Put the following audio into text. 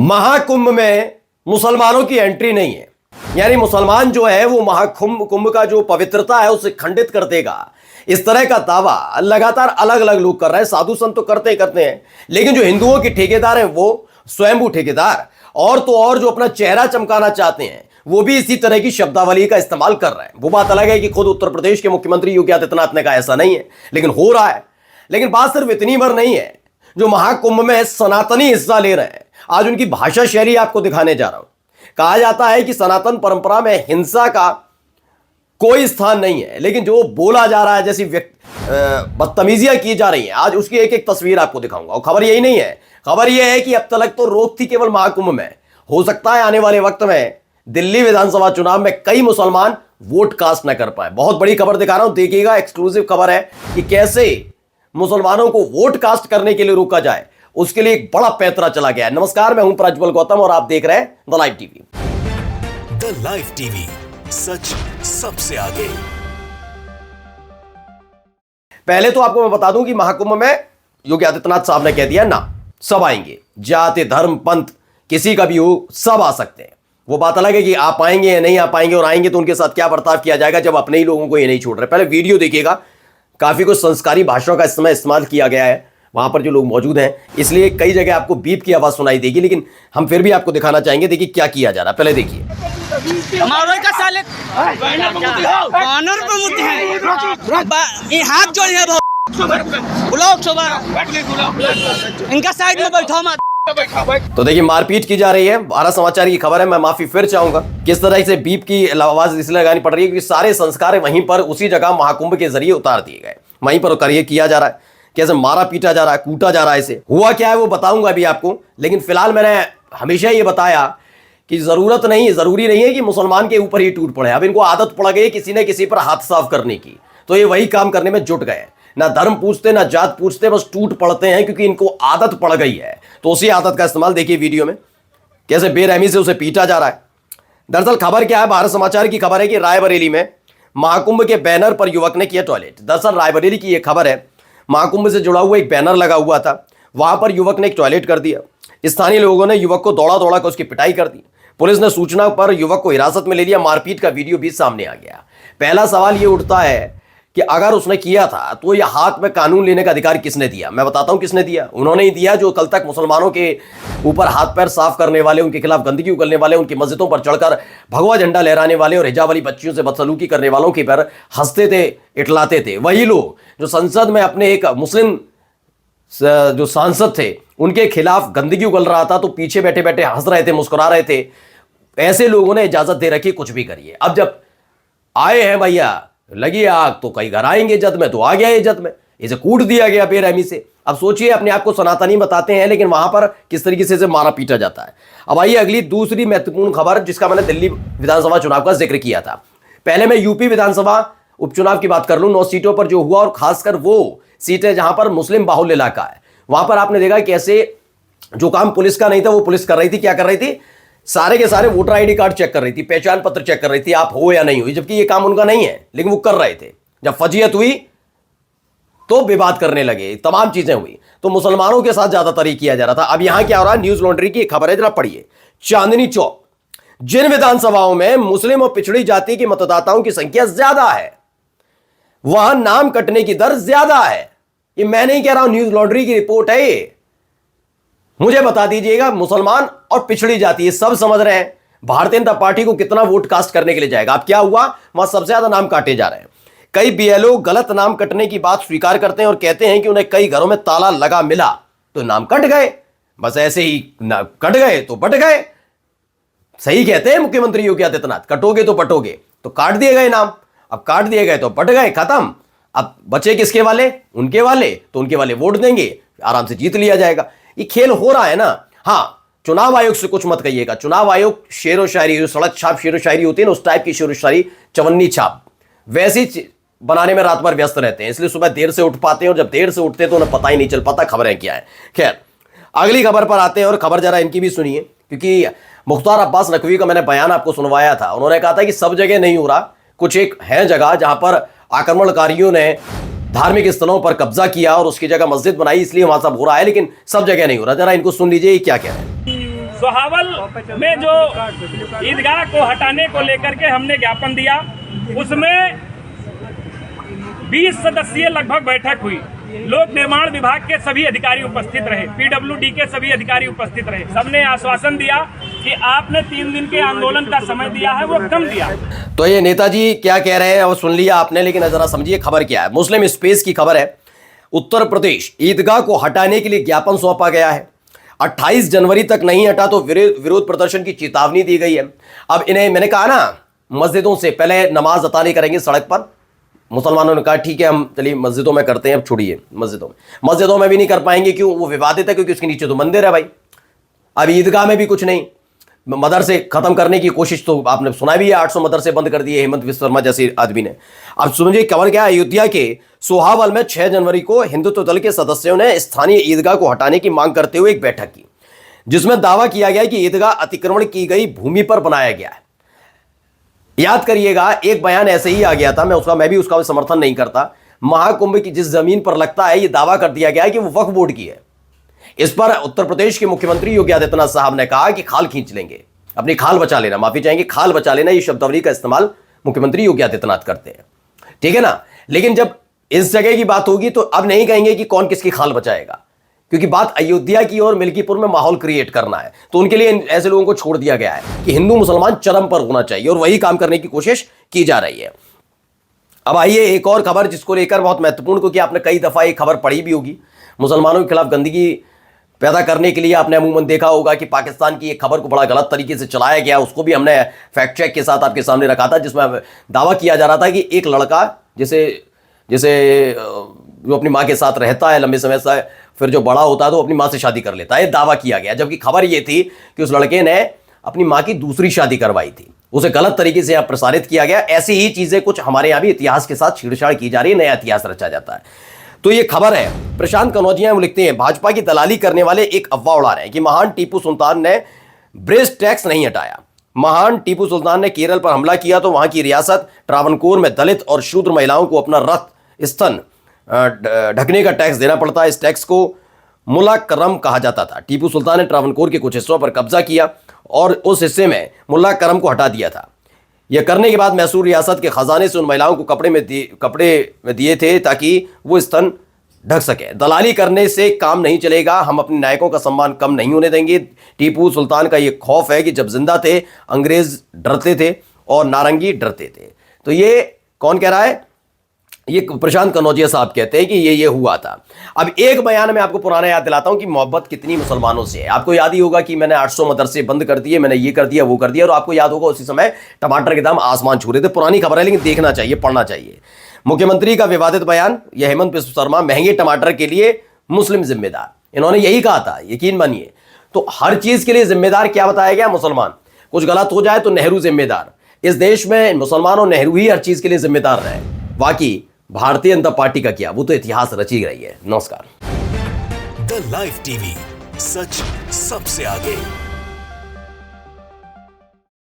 महाकुंभ में मुसलमानों की एंट्री नहीं है, यानी मुसलमान जो है वो महाकुंभ का जो पवित्रता है उसे खंडित कर देगा। इस तरह का दावा लगातार अलग अलग लोग कर रहे हैं, साधु संत तो करते हैं, लेकिन जो हिंदुओं के ठेकेदार हैं वो स्वयंभू ठेकेदार और तो और जो अपना चेहरा चमकाना चाहते हैं वो भी इसी तरह की शब्दावली का इस्तेमाल कर रहे हैं। वो बात अलग है कि खुद उत्तर प्रदेश के मुख्यमंत्री योगी आदित्यनाथ ने कहा ऐसा नहीं है, लेकिन हो रहा है। लेकिन बात सिर्फ इतनी भर नहीं है, जो महाकुंभ में सनातनी हिस्सा ले रहे हैं, आज उनकी भाषा शैली आपको दिखाने जा रहा हूं। कहा जाता है कि सनातन परंपरा में हिंसा का कोई स्थान नहीं है, लेकिन जो बोला जा रहा है, जैसी बदतमीजियां की जा रही हैं, आज उसकी एक एक तस्वीर आपको दिखाऊंगा। और खबर यही नहीं है, खबर यह है कि अब तक तो रोक थी केवल महाकुंभ में, हो सकता है आने वाले वक्त में दिल्ली विधानसभा चुनाव में कई मुसलमान वोट कास्ट न कर पाए। बहुत बड़ी खबर दिखा रहा हूं, देखिएगा, एक्सक्लूसिव खबर है कि कैसे मुसलमानों को वोट कास्ट करने के लिए रोका जाए, उसके लिए एक बड़ा पैंतरा चला गया है। नमस्कार, मैं हूं प्रज्वल गौतम और आप देख रहे हैं the live TV. The live TV, सच सबसे आगे। पहले तो आपको मैं बता दूं कि महाकुंभ में योगी आदित्यनाथ साहब ने कह दिया ना, सब आएंगे, जाति धर्म पंथ किसी का भी हो, सब आ सकते हैं। वो बात अलग है कि आप आएंगे या नहीं आ पाएंगे, और आएंगे तो उनके साथ क्या बर्ताव किया जाएगा जब अपने ही लोगों को ये नहीं छोड़ रहे। पहले वीडियो देखिएगा, काफी कुछ संस्कारी भाषाओं का इस्तेमाल किया गया है वहां पर जो लोग मौजूद हैं, इसलिए कई जगह आपको बीप की आवाज सुनाई देगी, लेकिन हम फिर भी आपको दिखाना चाहेंगे। देखिए क्या किया जा रहा है, पहले देखिए। हाथ जोड़िए, इनका साइड में बैठो मत। तो देखिए मारपीट की जा रही है, भारत समाचार की खबर है। मैं माफी फिर चाहूंगा, किस तरह से बीप की आवाज इसलिए लगानी पड़ रही है क्योंकि सारे संस्कार वहीं पर उसी जगह महाकुंभ के जरिए उतार दिए गए, वहीं पर कार्य किया जा रहा है। कैसे मारा पीटा जा रहा है, कूटा जा रहा है, इसे हुआ क्या है वो बताऊंगा अभी आपको। लेकिन फिलहाल मैंने हमेशा ये बताया कि जरूरी नहीं है कि मुसलमान के ऊपर ही टूट पड़े। अब इनको आदत पड़ गई किसी न किसी पर हाथ साफ करने की, तो ये वही काम करने में जुट गए। ना धर्म पूछते ना जात पूछते, बस टूट पड़ते हैं क्योंकि इनको आदत पड़ गई है। तो उसी आदत का इस्तेमाल देखिए वीडियो में, कैसे बेरहमी से उसे पीटा जा रहा है। दरअसल खबर क्या है, भारत समाचार की खबर है कि रायबरेली में महाकुंभ के बैनर पर युवक ने किया टॉयलेट। दरअसल रायबरेली की यह खबर है, महाकुंभ से जुड़ा हुआ एक बैनर लगा हुआ था, वहां पर युवक ने एक टॉयलेट कर दिया। स्थानीय लोगों ने युवक को दौड़ा कर उसकी पिटाई कर दी। पुलिस ने सूचना पर युवक को हिरासत में ले लिया। मारपीट का वीडियो भी सामने आ गया। पहला सवाल यह उठता है कि अगर उसने किया था तो यह हाथ में कानून लेने का अधिकार किसने दिया? मैं बताता हूं किसने दिया। उन्होंने ही दिया जो कल तक मुसलमानों के ऊपर हाथ पैर साफ करने वाले, उनके खिलाफ गंदगी उगलने वाले, उनकी मस्जिदों पर चढ़कर भगवा झंडा लहराने वाले और हिजाब वाली बच्चियों से बदसलूकी करने वालों के पर हंसते थे, इटलाते थे। वही लोग जो संसद में अपने एक मुस्लिम जो सांसद थे उनके खिलाफ गंदगी उगल रहा था तो पीछे बैठे बैठे हंस रहे थे, मुस्कुरा रहे थे। ऐसे लोगों ने इजाजत दे रखी कुछ भी करिए। अब जब आए हैं भैया, लगी आग तो कई घर आएंगे जद में, तो आ गया ये जद में, इसे कूट दिया गया बेरहमी से। अब सोचिए, अपने आप को सनातनी बताते हैं लेकिन वहां पर किस तरीके से मारा पीटा जाता है। अब आइए अगली दूसरी महत्वपूर्ण खबर, जिसका मैंने दिल्ली विधानसभा चुनाव का जिक्र किया था। पहले मैं यूपी विधानसभा उपचुनाव की बात कर लूं, 9 सीटों पर जो हुआ, और खासकर वो सीटें जहां पर मुस्लिम बाहुल्य इलाका है, वहां पर आपने देखा कैसे जो काम पुलिस का नहीं था वो पुलिस कर रही थी। क्या कर रही थी? सारे के सारे वोटर आईडी कार्ड चेक कर रही थी, पहचान पत्र चेक कर रही थी, आप हो या नहीं हो, जबकि ये काम उनका नहीं है, लेकिन वो कर रहे थे। जब फजीयत हुई तो विवाद करने लगे, तमाम चीजें हुई, तो मुसलमानों के साथ ज्यादातर ही किया जा रहा था। अब यहां क्या हो रहा है, न्यूज लॉन्ड्री की खबर है, जरा पढ़िए। चांदनी चौक, जिन विधानसभाओं में मुस्लिम और पिछड़ी जाति के मतदाताओं की संख्या ज्यादा है वहां नाम कटने की दर ज्यादा है। ये मैं नहीं कह रहा हूं, न्यूज लॉन्ड्री की रिपोर्ट है ये। मुझे बता दीजिएगा, मुसलमान और पिछड़ी जाति ये सब समझ रहे हैं भारतीय जनता पार्टी को कितना वोट कास्ट करने के लिए जाएगा। अब क्या हुआ, वहां सबसे ज्यादा नाम काटे जा रहे हैं। कई बीएलओ गलत नाम कटने की बात स्वीकार करते हैं और कहते हैं कि उन्हें कई घरों में ताला लगा मिला तो नाम कट गए, बस ऐसे ही कट गए तो बट गए। सही कहते हैं मुख्यमंत्री योगी आदित्यनाथ, कटोगे तो बटोगे, तो काट दिए गए नाम। अब काट दिए गए तो बट गए, खत्म। अब बचे किसके वाले? उनके वाले, तो उनके वाले वोट देंगे, आराम से जीत लिया जाएगा। ये खेल हो रहा है ना। हाँ, चुनाव आयोग से कुछ मत कहिएगा। चुनाव आयोग शेरो शायरी, जो सड़क छाप शेरो शायरी होती है ना, उस टाइप की शेरो शायरी, चवन्नी छाप, वैसी बनाने में रात भर व्यस्त रहते हैं, इसलिए सुबह देर से उठ पाते हैं, और जब देर से उठते हैं तो उन्हें पता ही नहीं चल पाता खबरें क्या है। खैर, अगली खबर पर आते हैं, और खबर जरा इनकी भी सुनिए, क्योंकि मुख्तार अब्बास नकवी का मैंने बयान आपको सुनवाया था। उन्होंने कहा था कि सब जगह नहीं हो रहा, कुछ एक है जगह जहां पर आक्रमणकारियों ने धार्मिक स्थलों पर कब्जा किया और उसकी जगह मस्जिद बनाई, इसलिए वहां सब हो रहा है, लेकिन सब जगह नहीं हो रहा। जरा इनको सुन लीजिए क्या कह रहे हैं। सोहावल में जो ईदगाह को हटाने को लेकर के हमने ज्ञापन दिया, उसमें 20 सदस्यीय लगभग बैठक हुई। लोक निर्माण विभाग के सभी अधिकारी उपस्थित रहे, पीडब्ल्यूडी के सभी अधिकारी उपस्थित रहे। सबने आश्वासन दिया कि आपने 3 दिन के आंदोलन का समय दिया है, वो कम दिया। तो ये नेताजी क्या कह रहे हैं वो सुन लिया आपने, लेकिन जरा समझिए खबर क्या है। मुस्लिम स्पेस की खबर है, उत्तर प्रदेश ईदगाह को हटाने के लिए ज्ञापन सौंपा गया है। 28 जनवरी तक नहीं हटा तो विरोध प्रदर्शन की चेतावनी दी गई है। अब इन्हें मैंने कहा ना, मस्जिदों से पहले नमाज अता नहीं करेंगे सड़क पर। मुसलमानों ने कहा ठीक है, हम चलिए मस्जिदों में करते हैं, अब छोड़िए मस्जिदों में भी नहीं कर पाएंगे। क्यों? वो विवादित है, क्योंकि उसके नीचे तो मंदिर है भाई। अब ईदगाह में भी कुछ नहीं, मदरसे खत्म करने की कोशिश तो आपने सुना भी है, 800 मदरसे बंद कर दिए हेमंत विश्व शर्मा जैसे आदमी ने। अब समझिए खबर क्या है, अयोध्या के सोहावल में 6 जनवरी को हिंदुत्व दल के सदस्यों ने स्थानीय ईदगाह को हटाने की मांग करते हुए एक बैठक की, जिसमें दावा किया गया कि ईदगाह अतिक्रमण की गई भूमि पर बनाया गया है। याद करिएगा, एक बयान ऐसे ही आ गया था, मैं भी उसका समर्थन नहीं करता। महाकुंभ की जिस जमीन पर लगता है, यह दावा कर दिया गया है कि वो वक्फ बोर्ड की है। इस पर उत्तर प्रदेश के मुख्यमंत्री योगी आदित्यनाथ साहब ने कहा कि खाल खींच लेंगे, अपनी खाल बचा लेना, माफी चाहेंगे, खाल बचा लेना, ये शब्दावली का इस्तेमाल मुख्यमंत्री योगी आदित्यनाथ करते हैं, ठीक है ना। लेकिन जब इस जगह की बात होगी तो अब नहीं कहेंगे कि कौन किसकी खाल बचाएगा, क्योंकि बात अयोध्या की और मिल्कीपुर में माहौल क्रिएट करना है। तो उनके लिए ऐसे लोगों को छोड़ दिया गया है कि हिंदू मुसलमान चरम पर होना चाहिए, और वही काम करने की कोशिश की जा रही है। अब आइए एक और खबर जिसको लेकर बहुत महत्वपूर्ण, क्योंकि आपने कई दफा ये खबर पढ़ी भी होगी। मुसलमानों के खिलाफ गंदगी पैदा करने के लिए आपने अमूमन देखा होगा कि पाकिस्तान की एक खबर को बड़ा गलत तरीके से चलाया गया। उसको भी हमने फैक्ट चेक के साथ आपके सामने रखा था, जिसमें दावा किया जा रहा था कि एक लड़का जैसे जो अपनी माँ के साथ रहता है लंबे समय से, फिर जो बड़ा होता है तो अपनी माँ से शादी कर लेता है, ये दावा किया गया। जबकि खबर ये थी कि उस लड़के ने अपनी माँ की दूसरी शादी करवाई थी, उसे गलत तरीके से यहाँ प्रसारित किया गया। ऐसी ही चीजें कुछ हमारे यहाँ भी इतिहास के साथ छेड़छाड़ की जा रही है, नया इतिहास रचा जाता है। तो ये खबर है, प्रशांत कनौजिया वो लिखते हैं, भाजपा की दलाली करने वाले एक अफवाह उड़ा रहे हैं कि महान टीपू सुल्तान ने ब्रेस्ट टैक्स नहीं हटाया। महान टीपू सुल्तान ने केरल पर हमला किया तो वहां की रियासत ट्रावनकोर में दलित और शूद्र महिलाओं को अपना रथ स्तन ढकने का टैक्स देना पड़ता है। इस टैक्स को मुला करम कहा जाता था। टीपू सुल्तान ने ट्रावनकोर के कुछ हिस्सों पर कब्जा किया और उस हिस्से में मुला करम को हटा दिया था। यह करने के बाद मैसूर रियासत के खजाने से उन महिलाओं को कपड़े में दिए थे ताकि वो स्तन ढक सके। दलाली करने से काम नहीं चलेगा, हम अपने नायकों का सम्मान कम नहीं होने देंगे। टीपू सुल्तान का ये खौफ है कि जब जिंदा थे अंग्रेज डरते थे और नारंगी डरते थे। तो ये कौन कह रहा है? ये प्रशांत कनौजिया साहब कहते हैं कि ये हुआ था। अब एक बयान में आपको पुराना याद दिलाता हूं कि मोहब्बत कितनी मुसलमानों से है। आपको याद ही होगा कि मैंने 800 मदरसे बंद कर दिए, मैंने ये कर दिया वो कर दिया, और आपको याद होगा उसी समय टमाटर के दाम आसमान छू रहे थे। पुरानी खबर है लेकिन देखना चाहिए, पढ़ना चाहिए। मुख्यमंत्री का विवादित बयान, यह हेमंत विश्व शर्मा महंगे टमाटर के लिए मुस्लिम जिम्मेदार, इन्होंने यही कहा था, यकीन मानिए। तो हर चीज के लिए जिम्मेदार क्या बताया गया? मुसलमान। कुछ गलत हो जाए तो नेहरू जिम्मेदार। इस देश में मुसलमान और नेहरू ही हर चीज के लिए जिम्मेदार रहे। बाकी भारतीय जनता पार्टी का क्या, वो तो इतिहास रची रही है। नमस्कार। द लाइव टीवी, सच सबसे आगे।